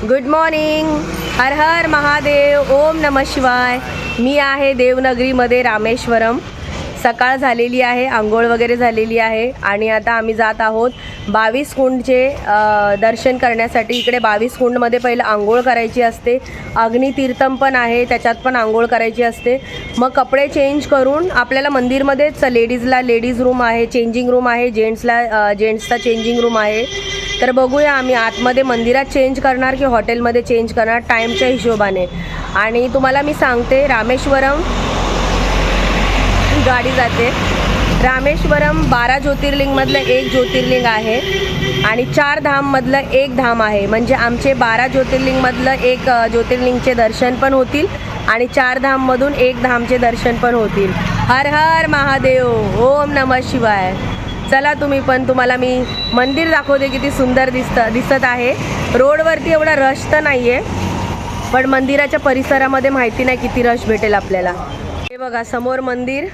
Good morning. Har Har Mahadev. ओम नमः शिवाय. मी आहे देवनगरीमध्ये रामेश्वरम. सकाळ झालेली आहे, आंघोळ वगैरे झालेली आहे आणि आता आम्ही जात आहोत 22 कुंडचे दर्शन करण्यासाठी. इकडे 22 कुंडमध्ये पहिलं आंघोळ करायची असते, अग्नितीर्थम पण आहे, त्याच्यात पण आंघोळ करायची असते. मग कपडे चेंज करून आपल्याला मंदिरमध्येच लेडीजला लेडीज रूम आहे, चेंजिंग रूम आहे, जेंट्सचा चेंजिंग रूम आहे. तर बघूया आम्ही आतमध्ये मंदिरात चेंज करणार की हॉटेलमध्ये चेंज करणार टाईमच्या हिशोबाने. आणि तुम्हाला मी सांगते, रामेश्वरम गाडी जाते. रामेश्वरम 12 ज्योतिर्लिंगमधलं एक ज्योतिर्लिंग आहे आणि 4 धाममधलं एक धाम आहे. म्हणजे आमचे 12 ज्योतिर्लिंगमधलं एक ज्योतिर्लिंगचे दर्शन पण होतील आणि 4 धाममधून एक धामचे दर्शन पण होतील. हर हर महादेव. ओम नमः शिवाय. चला तुम्ही पण, तुम्हाला मी मंदिर दाखवते. किती सुंदर दिसत आहे. रोडवरती एवढा रश तर नाही आहे, पण मंदिराच्या परिसरामध्ये माहिती नाही किती रश भेटेल आपल्याला. हे बघा समोर मंदिर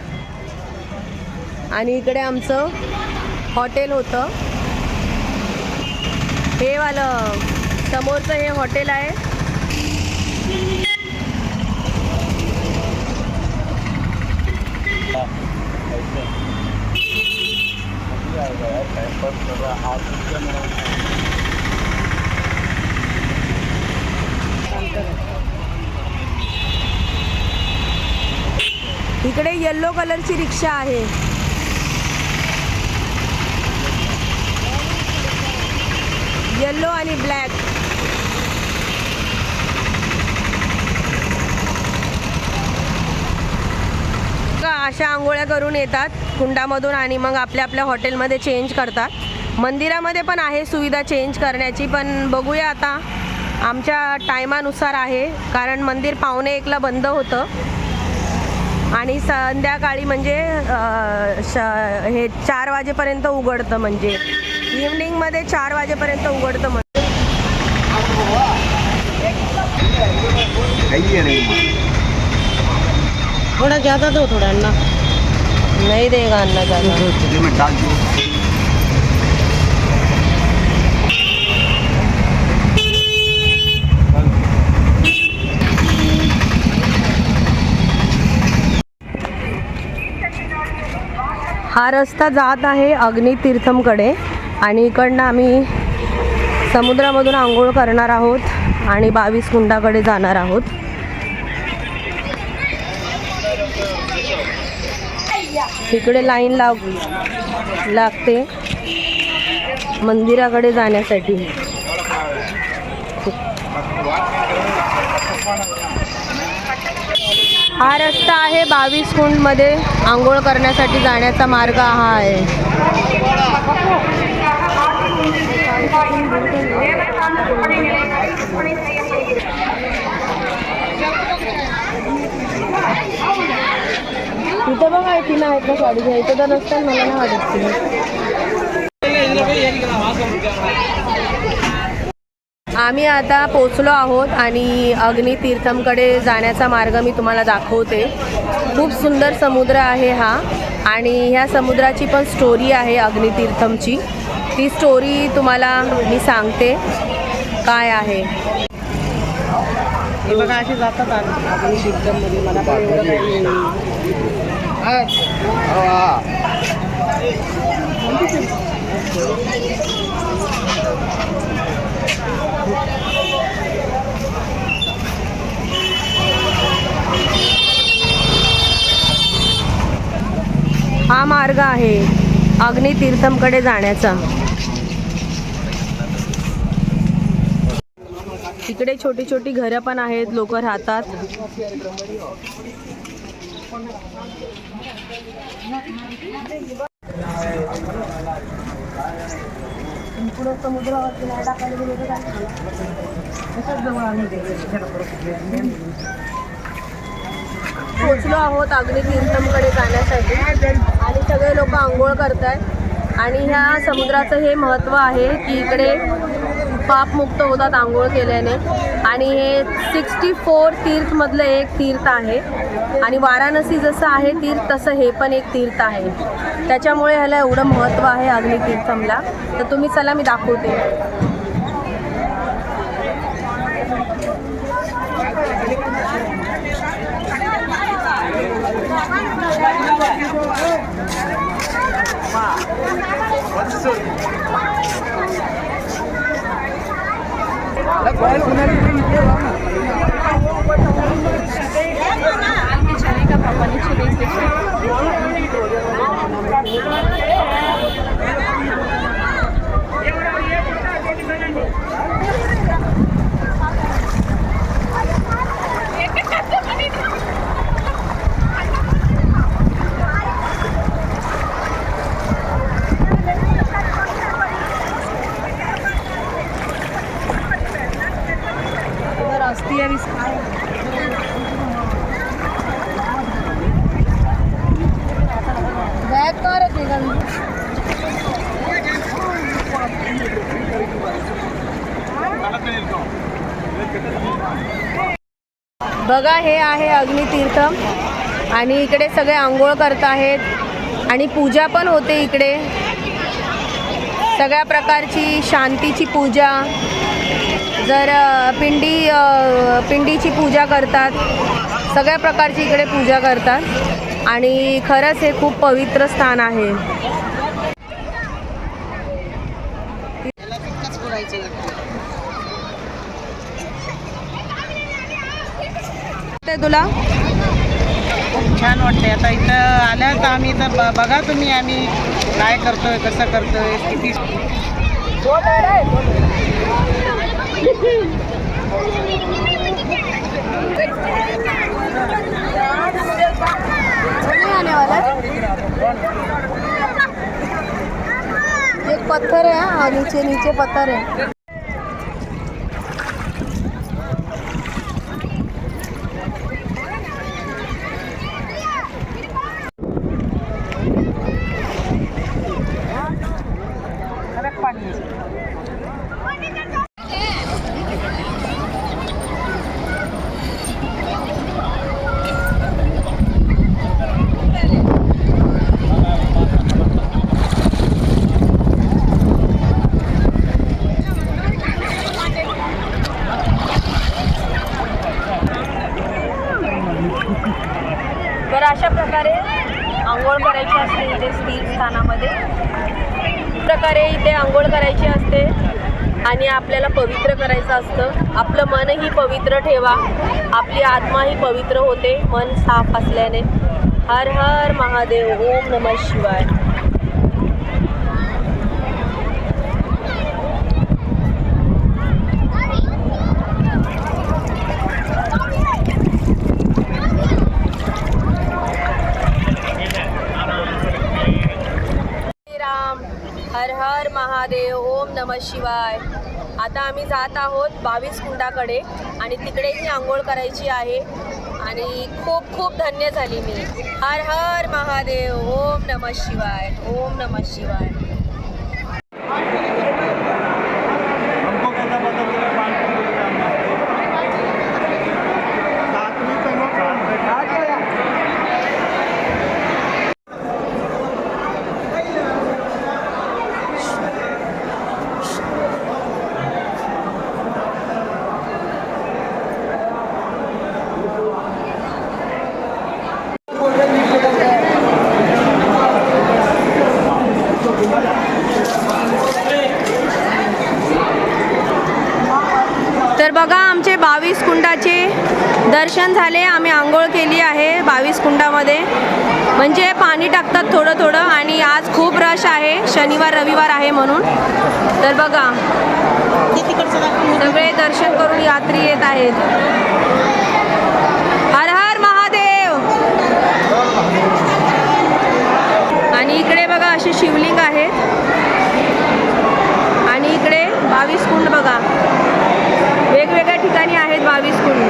आणि इकडे आमचं हॉटेल होतं. हे वालं समोरचं हे हॉटेल आहे. इकडे येल्लो कलरची रिक्षा आहे. येल्लो आणि ब्लॅक. अशा आंघोळ्या करून येतात कुंडामधून आणि मग आपल्या हॉटेलमध्ये चेंज करतात. मंदिरामध्ये पण आहे सुविधा चेंज करण्याची, पण बघूया आता आमच्या टायमानुसार आहे, कारण मंदिर 1:45ला बंद होतं आणि संध्याकाळी म्हणजे हे 4 वाजेपर्यंत उघडतं. म्हणजे इव्हनिंगमध्ये 4 वाजेपर्यंत उघडतं मंदिर. थोड़ा ज़्यादा दो, थोड़ा अन्ना नहीं देगा, अन्ना ज़्यादा. हा रस्ता जात आहे अग्नितीर्थमकडे आणि इकडनं आम्ही समुद्रामधून आंघोळ करणार आहोत आणि 22 कुंडाकडे जाणार आहोत. इकडे लाईन लागते मंदिराकडे जाण्यासाठी. हा रस्ता आहे 22 कुंडमध्ये आंघोळ करण्यासाठी जाण्याचा मार्ग हा आहे. इथं बघा आहे, तिला आहेत ना गाडी घ्यायचं तर नसतं, मला नाही वाटत. आम्ही आता पोचलो आहोत आणि अग्नितीर्थमकडे जाण्याचा मार्ग मी तुम्हाला दाखवते. खूप सुंदर समुद्र आहे हा आणि ह्या समुद्राची पण स्टोरी आहे अग्नितीर्थमची. ती स्टोरी तुम्हाला मी सांगते काय आहे. हे बघा असे जातात अग्नितीर्थममध्ये. मला पण एवढं काही हा मार्ग आहे अग्नितीर्थमकडे जाण्याचा. इकडे छोटी छोटी घरं पण आहेत, लोक राहतात. पोचलो आहोत अग्नितीर्थमकडे जाण्यासाठी आणि सगळे लोक आंघोळ करतात. आणि ह्या समुद्राचं हे महत्त्व आहे की इकडे पापमुक्त होतात आंघोळ केल्याने. आणि हे 64 तीर्थमधलं एक तीर्थ आहे आणि वाराणसी जसं आहे तीर्थ तसं हे पण एक तीर्थ आहे. त्याच्यामुळे ह्याला एवढं महत्त्व आहे अग्नितीर्थमला. तर तुम्ही चला मी दाखवते. बघा हे आहे अग्नितीर्थ आणि इकडे सगळे आंघोळ करत आहेत आणि पूजा पण होते इकडे. सगळ्या प्रकारची शांतीची पूजा, जर पिंडीची पूजा करतात, सगळ्या प्रकारची इकडे पूजा करतात आणि खरंच हे खूप पवित्र स्थान आहे. तुला खूप छान वाटते. आता इथं आल्या तर आम्ही तर बघा तुम्ही आम्ही काय करतोय, कसं करतोय, किती एक पत्थर है और नीचे पत्थर है. तर अशा प्रकारे आंघोळ करायची असते इथे स्थिर स्थानामध्ये. प्रकारे इथे आंघोळ करायची असते आणि आपल्याला पवित्र करायचं असतं. आपलं मनही पवित्र ठेवा, आपली आत्माही पवित्र होते मन साफ असल्याने. हर हर महादेव. ओम नमः शिवाय. हर हर महादेव. ओम नमः शिवाय. आता आम्ही जात आहोत 22 कुंडाकडे आणि तिकडेही आंघोळ करायची आहे आणि खूप खूप धन्य झाली मी. हर हर महादेव. ओम नमः शिवाय. ओम नमः शिवाय. तर बघा आमचे 22 कुंडाचे दर्शन झाले. आम्ही आंघोळ केली आहे 22 कुंडामध्ये. म्हणजे पाणी टाकतात थोडं थोडं आणि आज खूप रश आहे, शनिवार रविवार आहे म्हणून. तर बघा सगळे दर्शन करून यात्री येत आहेत. हर हर महादेव. आणि इकडे बघा असे शिवलिंग आहेत आणि इकडे 22 कुंड बघा वेगवेगळ्या ठिकाणी आहेत 22 कुंड.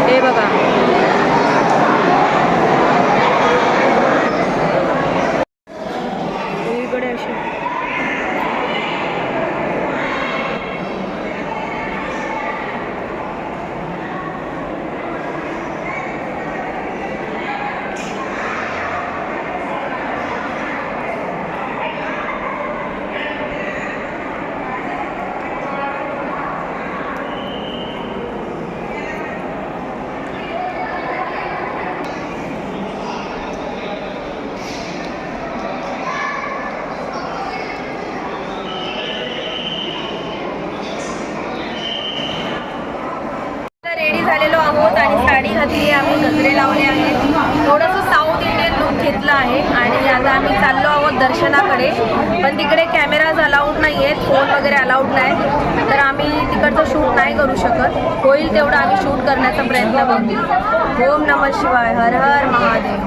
हे बघा इकडे असे झालेलो आहोत आणि साडी घातली, आम्ही गजरे लावले आहेत, थोडंसं साऊथ इंडियन लुक घेतलं आहे आणि आता आम्ही चाललो आहोत दर्शनाकडे. पण तिकडे कॅमेराज अलाउड नाही आहेत, फोन वगैरे अलाउड नाही, तर आम्ही तिकडचं शूट नाही करू शकत. होईल तेवढं आम्ही शूट करण्याचा प्रयत्न करू. ओम नमः शिवाय, हर हर महादेव.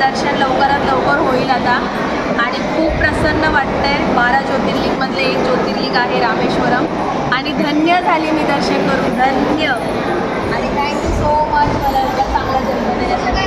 दर्शन लवकरात लवकर होईल आता आणि खूप प्रसन्न वाटतंय. 12 ज्योतिर्लिंगमधले एक ज्योतिर्लिंग आहे रामेश्वरम आणि धन्य झाली मी दर्शन करून, धन्य. आणि थँक्यू सो मच मला एवढा चांगला जन्म देण्यासाठी.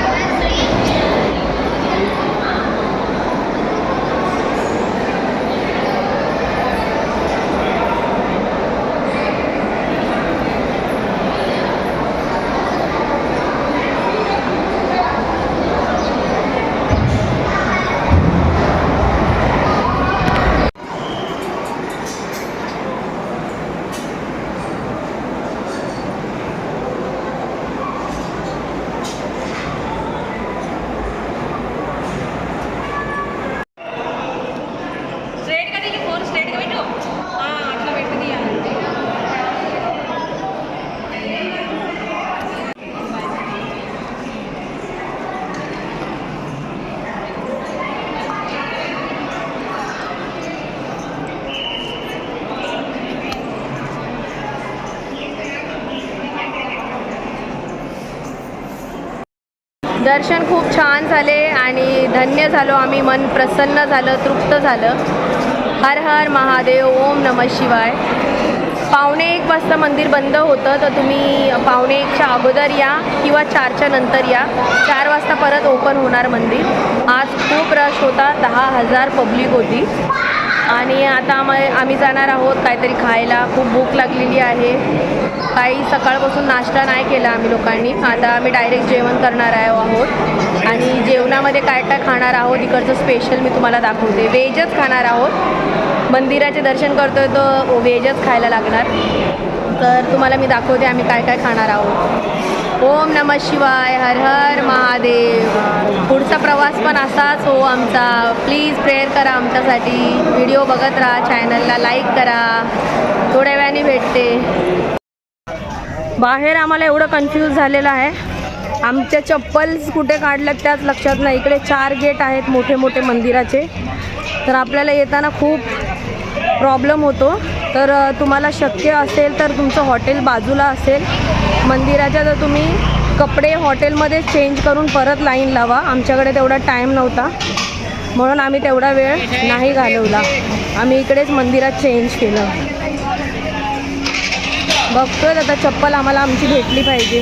दर्शन खूप छान झाले आणि धन्य झालो आम्ही, मन प्रसन्न झालं, तृप्त झालं. हर हर महादेव, ओम नमः शिवाय. 1:45 वाजता मंदिर बंद होतं, तर तुम्ही 1:45च्या अगोदर या किंवा 4च्या नंतर या. 4 वाजता परत ओपन होणार मंदिर. आज खूप रश होता, 10,000 पब्लिक होती. आणि आता आम्ही जाणार आहोत काहीतरी खायला. खूप भूक लागलेली आहे, काही सकाळपासून नाश्ता नाही केला आम्ही लोकांनी. आता आम्ही डायरेक्ट जेवण करणार आहोत आणि जेवणामध्ये काय काय खाणार आहोत इकडचं स्पेशल मी तुम्हाला दाखवते. व्हेजच खाणार आहोत, मंदिराचे दर्शन करतोय तर व्हेजच खायला लागणार. तर तुम्हाला मी दाखवते आम्ही काय काय खाणार आहोत. ओम नमः शिवाय, हर हर महादेव. पुढचा प्रवास पण असाच हो आमचा. प्लीज प्रेयर करा आमच्यासाठी. व्हिडिओ बघत राहा, चॅनलला लाईक करा. थोड्या वेळाने भेटते. बाहेर आम्हाला एवढं कन्फ्यूज झालेलं आहे, आमच्या चप्पल्स कुठे काढल्यात त्याच लक्षात नाही. इकडे 4 गेट आहेत मोठे मोठे मंदिराचे, तर आपल्याला येताना खूप प्रॉब्लेम होतो. तर तुम्हाला शक्य असेल तर तुमचं हॉटेल बाजूला असेल मंदिराच्या, तर तुम्ही कपडे हॉटेलमध्ये चेंज करून परत लाईन लावा. आमच्याकडे तेवढा टाईम नव्हता म्हणून आम्ही तेवढा वेळ नाही घालवला, आम्ही इकडेच मंदिरात चेंज केलं. बघतोय आता चप्पल आम्हाला आमची भेटली पाहिजे.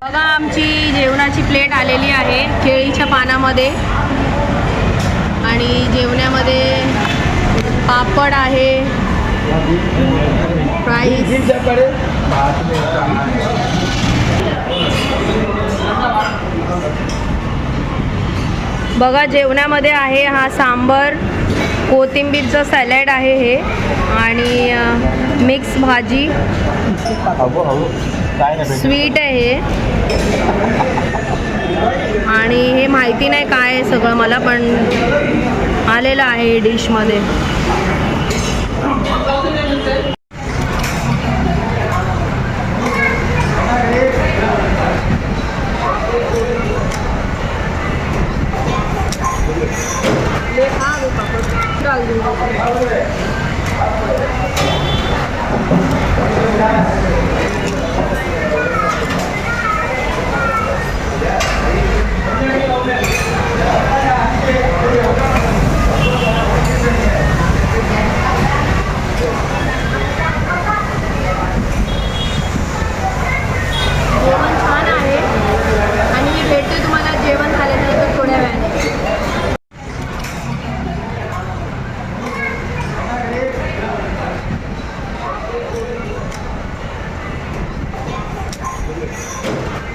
बघा आमची जेवणाची प्लेट आलेली आहे केळीच्या पानामध्ये आणि जेवणामध्ये पापड आहे, फ्राईज, बघा जेवणामध्ये आहे हा सांबर, कोथिंबीरचं सॅलड आहे हे आणि मिक्स भाजी, स्वीट आहे हे आणि हे माहिती नाही काय आहे सगळं मला, पण आलेलं आहे डिशमध्ये.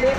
ले